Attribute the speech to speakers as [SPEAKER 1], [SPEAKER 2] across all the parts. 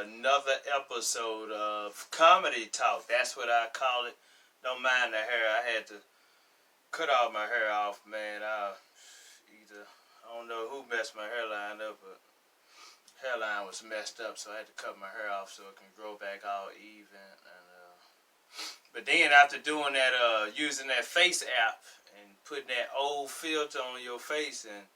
[SPEAKER 1] another episode of Comedy Talk. That's what I call it. Don't mind the hair. I had to cut all my hair off, man. I don't know who messed my hairline up, but hairline was messed up, so I had to cut my hair off so it can grow back all even. But then after doing that, using that face app and putting that old filter on your face, and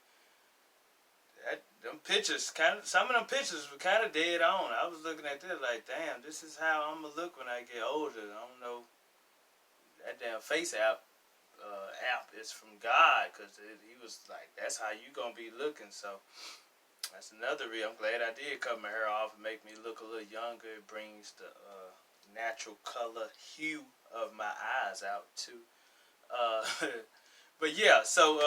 [SPEAKER 1] them pictures, some of them pictures were kind of dead on. I was looking at this like, damn, this is how I'm gonna look when I get older. I don't know. That damn face app is from God, because he was like, that's how you gonna be looking. So that's another reason. I'm glad I did cut my hair off and make me look a little younger. It brings the natural color hue of my eyes out too. But yeah, so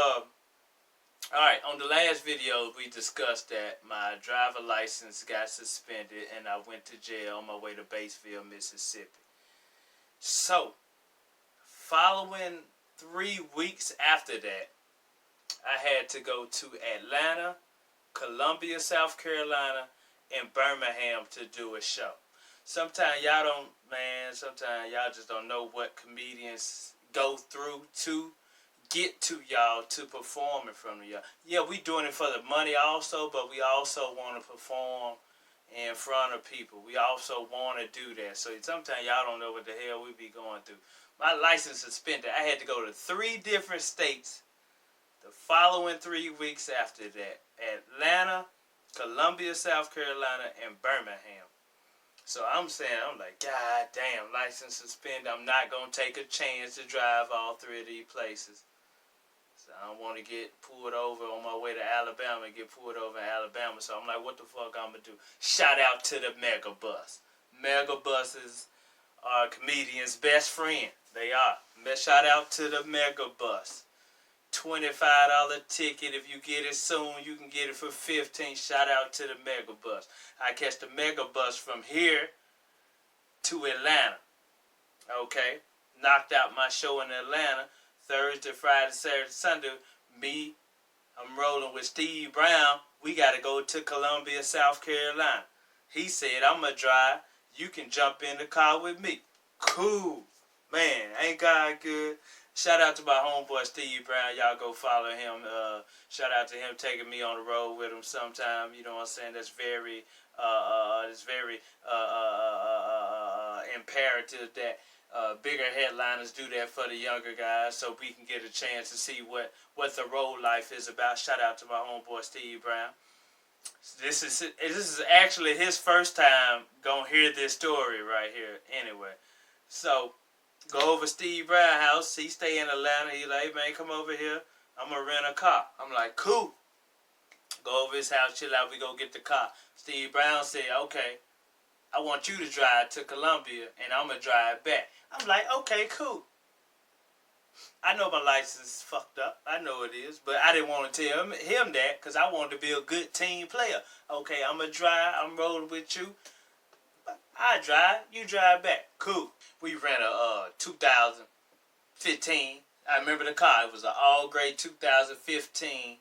[SPEAKER 1] alright, on the last video we discussed that my driver license got suspended and I went to jail on my way to Batesville, Mississippi. So, following 3 weeks after that, I had to go to Atlanta, Columbia, South Carolina, and Birmingham to do a show. Sometimes y'all just don't know what comedians go through to get to y'all to perform in front of y'all. Yeah, we doing it for the money also, but we also want to perform in front of people. We also want to do that. So sometimes y'all don't know what the hell we be going through. My license suspended. I had to go to 3 different states the following 3 weeks after that. Atlanta, Columbia, South Carolina, and Birmingham. So I'm like, God damn, license suspended. I'm not going to take a chance to drive all 3 of these places. So I don't want to get pulled over on my way to Alabama and get pulled over in Alabama. So I'm like, what the fuck I'm going to do? Shout out to the Megabus. Megabuses are comedians' best friend. They are. Shout out to the Megabus. $25 ticket. If you get it soon, you can get it for $15. Shout out to the Megabus. I catch the Megabus from here to Atlanta. Okay? Knocked out my show in Atlanta. Thursday, Friday, Saturday, Sunday. I'm rolling with Steve Brown. We got to go to Columbia, South Carolina. He said, I'm going to drive. You can jump in the car with me. Cool. Man, ain't God good? Shout out to my homeboy Steve Brown. Y'all go follow him. Shout out to him taking me on the road with him sometime. You know what I'm saying? That's very imperative that bigger headliners do that for the younger guys, so we can get a chance to see what the road life is about. Shout out to my homeboy Steve Brown. This is actually his first time gonna hear this story right here. Anyway, so go over Steve Brown house. He stay in Atlanta. He like, hey man, come over here. I'm gonna rent a car. I'm like, cool. Go over his house, chill out. We go get the car. Steve Brown said, okay, I want you to drive to Columbia, and I'm going to drive back. I'm like, okay, cool. I know my license is fucked up. I know it is. But I didn't want to tell him that because I wanted to be a good team player. Okay, I'm going to drive. I'm rolling with you. I drive. You drive back. Cool. We ran a 2015. I remember the car. It was an all-gray 2015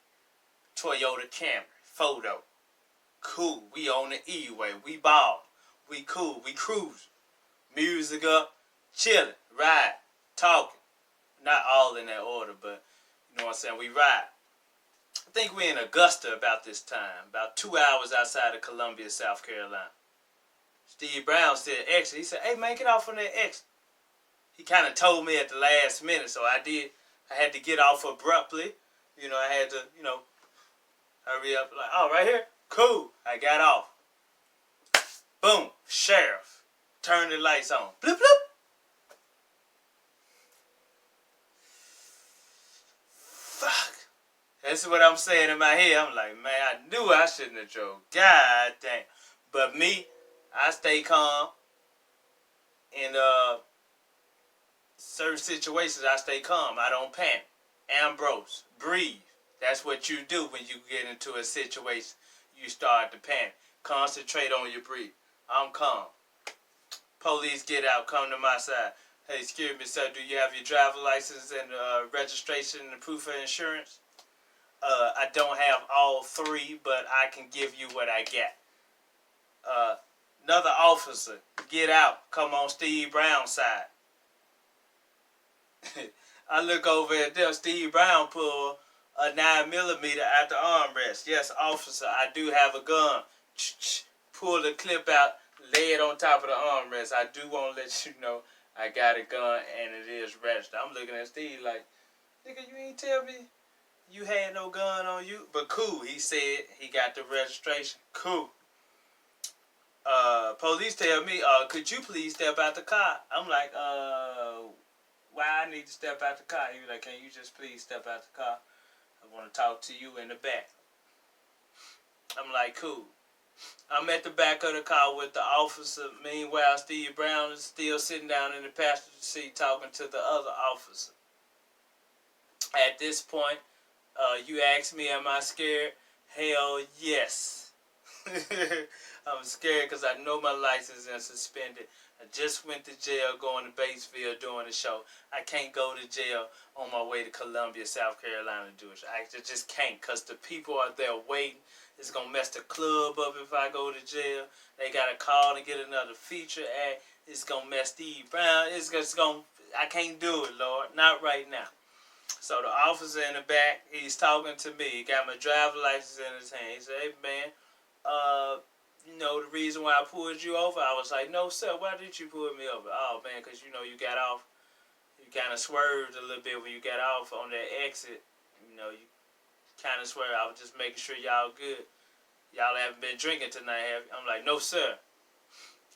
[SPEAKER 1] Toyota Camry. Photo. Cool. We on the E-way. We ball. We cool. We cruise. Music up. Chilling. Ride. Talking. Not all in that order, but you know what I'm saying? We ride. I think we're in Augusta about this time. About 2 hours outside of Columbia, South Carolina. Steve Brown said exit. He said, hey man, get off on that exit. He kind of told me at the last minute, so I did. I had to get off abruptly. You know, I had to, hurry up. Like, oh, right here? Cool. I got off. Boom. Sheriff. Turn the lights on. Bloop, bloop. Fuck. That's what I'm saying in my head. I'm like, man, I knew I shouldn't have drove. God damn. But me, I stay calm. In certain situations, I stay calm. I don't panic. Ambrose. Breathe. That's what you do when you get into a situation. You start to panic. Concentrate on your breathing. I'm calm. Police get out, come to my side. Hey, excuse me, sir, do you have your driver license and registration and proof of insurance? I don't have all 3, but I can give you what I got. Another officer, get out. Come on Steve Brown's side. I look over at them. Steve Brown pull a 9mm at the armrest. Yes, officer, I do have a gun. Pull the clip out, lay it on top of the armrest. I do want to let you know I got a gun and it is registered. I'm looking at Steve like, nigga, you ain't tell me you had no gun on you? But cool, he said he got the registration. Cool. Police tell me, could you please step out the car? I'm like, why I need to step out the car? He was like, can you just please step out the car? I want to talk to you in the back. I'm like, cool. I'm at the back of the car with the officer. Meanwhile, Steve Brown is still sitting down in the passenger seat talking to the other officer. At this point, you ask me, am I scared? Hell yes. I'm scared because I know my license is suspended. I just went to jail going to Batesville doing the show. I can't go to jail on my way to Columbia, South Carolina to do it. I just can't because the people are there waiting. It's going to mess the club up if I go to jail. They got to call and get another feature act. It's going to mess Steve Brown. It's going I can't do it, Lord. Not right now. So the officer in the back, he's talking to me. He got my driver's license in his hand. He said, hey, man, you know, the reason why I pulled you over, I was like, no, sir, why did you pull me over? Oh, man, because, you know, you got off. You kind of swerved a little bit when you got off on that exit. You know, you kind of swerved. I was just making sure y'all good. Y'all haven't been drinking tonight, have you? I'm like, no, sir.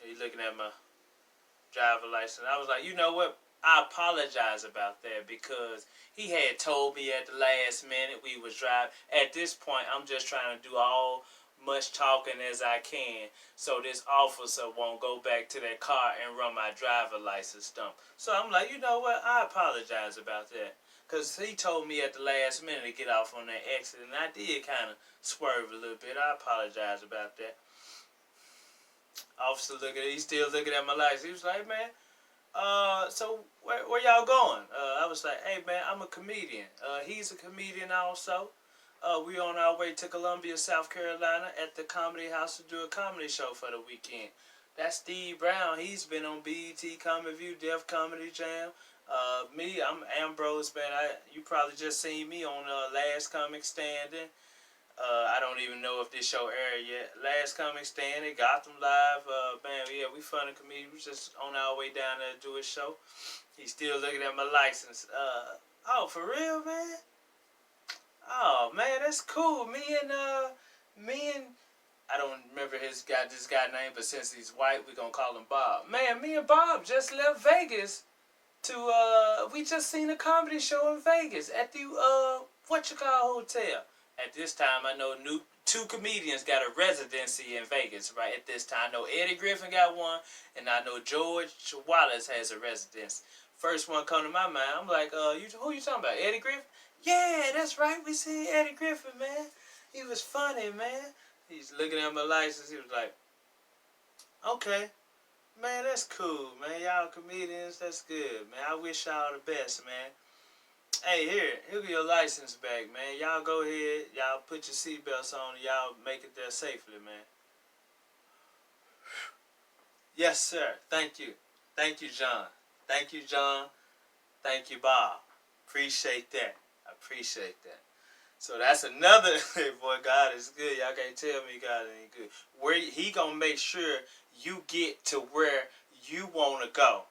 [SPEAKER 1] He's looking at my driver's license. I was like, you know what? I apologize about that because he had told me at the last minute we was driving. At this point, I'm just trying to do all much talking as I can so this officer won't go back to that car and run my driver's license stump. So I'm like, you know what? I apologize about that because he told me at the last minute to get off on that exit, and I did kind of swerve a little bit. I apologize about that. Officer he's still looking at my license. He was like, man, so where y'all going? I was like, hey, man, I'm a comedian. He's a comedian also. We on our way to Columbia, South Carolina at the Comedy House to do a comedy show for the weekend. That's Steve Brown. He's been on BET Comedy View, Def Comedy Jam. Me, I'm Ambrose, man. You probably just seen me on Last Comic Standing. I don't even know if this show aired yet. Last Comic Standing, Gotham Live. Man, yeah, we funny comedians. We just on our way down there to do a show. He's still looking at my license. Oh, for real, man? Oh, man, that's cool. Me and I don't remember this guy name, but since he's white, we're going to call him Bob. Man, me and Bob just left Vegas to, we just seen a comedy show in Vegas at the, hotel. At this time, I know two comedians got a residency in Vegas, right? At this time, I know Eddie Griffin got one, and I know George Wallace has a residence. First one come to my mind, I'm like, who you talking about, Eddie Griffin? Yeah, that's right, we seen Eddie Griffin, man. He was funny, man. He's looking at my license, he was like, okay, man, that's cool, man. Y'all comedians, that's good, man. I wish y'all the best, man. Hey, here get your license back, man. Y'all go ahead. Y'all put your seatbelts on. And y'all make it there safely, man. Yes, sir. Thank you. Thank you, John. Thank you, John. Thank you, Bob. Appreciate that. I appreciate that. So that's another, boy, God is good. Y'all can't tell me God ain't good. Where he gonna make sure you get to where you want to go.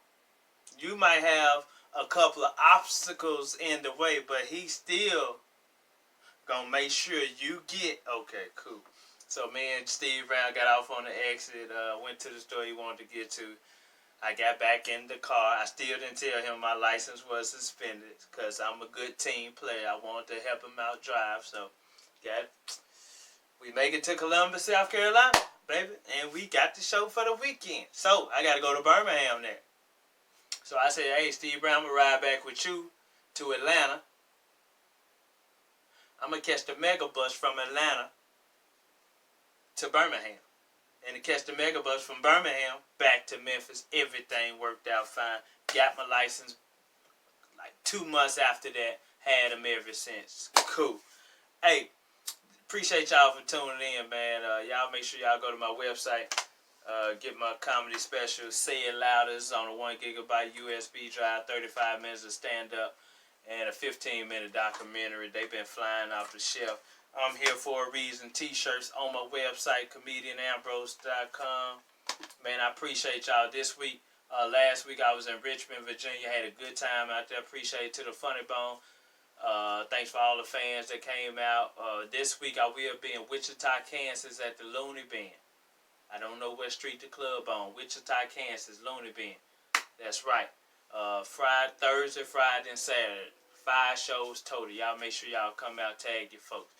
[SPEAKER 1] You might have a couple of obstacles in the way, but he still gonna make sure you get okay, cool. So me and Steve Brown got off on the exit, went to the store he wanted to get to. I got back in the car. I still didn't tell him my license was suspended because I'm a good team player. I wanted to help him out drive, so we make it to Columbia, South Carolina, baby, and we got the show for the weekend. So I got to go to Birmingham there. So I said, hey, Steve Brown, I'm going to ride back with you to Atlanta. I'm going to catch the Megabus from Atlanta to Birmingham. And to catch the Megabus from Birmingham back to Memphis. Everything worked out fine. Got my license like 2 months after that. Had them ever since. Cool. Hey, appreciate y'all for tuning in, man. Y'all make sure y'all go to my website. Get my comedy special, Say It Louders, on a 1 gigabyte USB drive, 35 minutes of stand up, and a 15-minute documentary. They've been flying off the shelf. I'm here for a reason. T-shirts on my website, comedianambrose.com. Man, I appreciate y'all this week. Last week I was in Richmond, Virginia. Had a good time out there. Appreciate it to the Funny Bone. Thanks for all the fans that came out. This week I will be in Wichita, Kansas at the Looney Bin. I don't know what street the club on. Wichita, Kansas, Looney Bin. That's right. Thursday, Friday, and Saturday. 5 shows total. Y'all make sure y'all come out, tag your folks.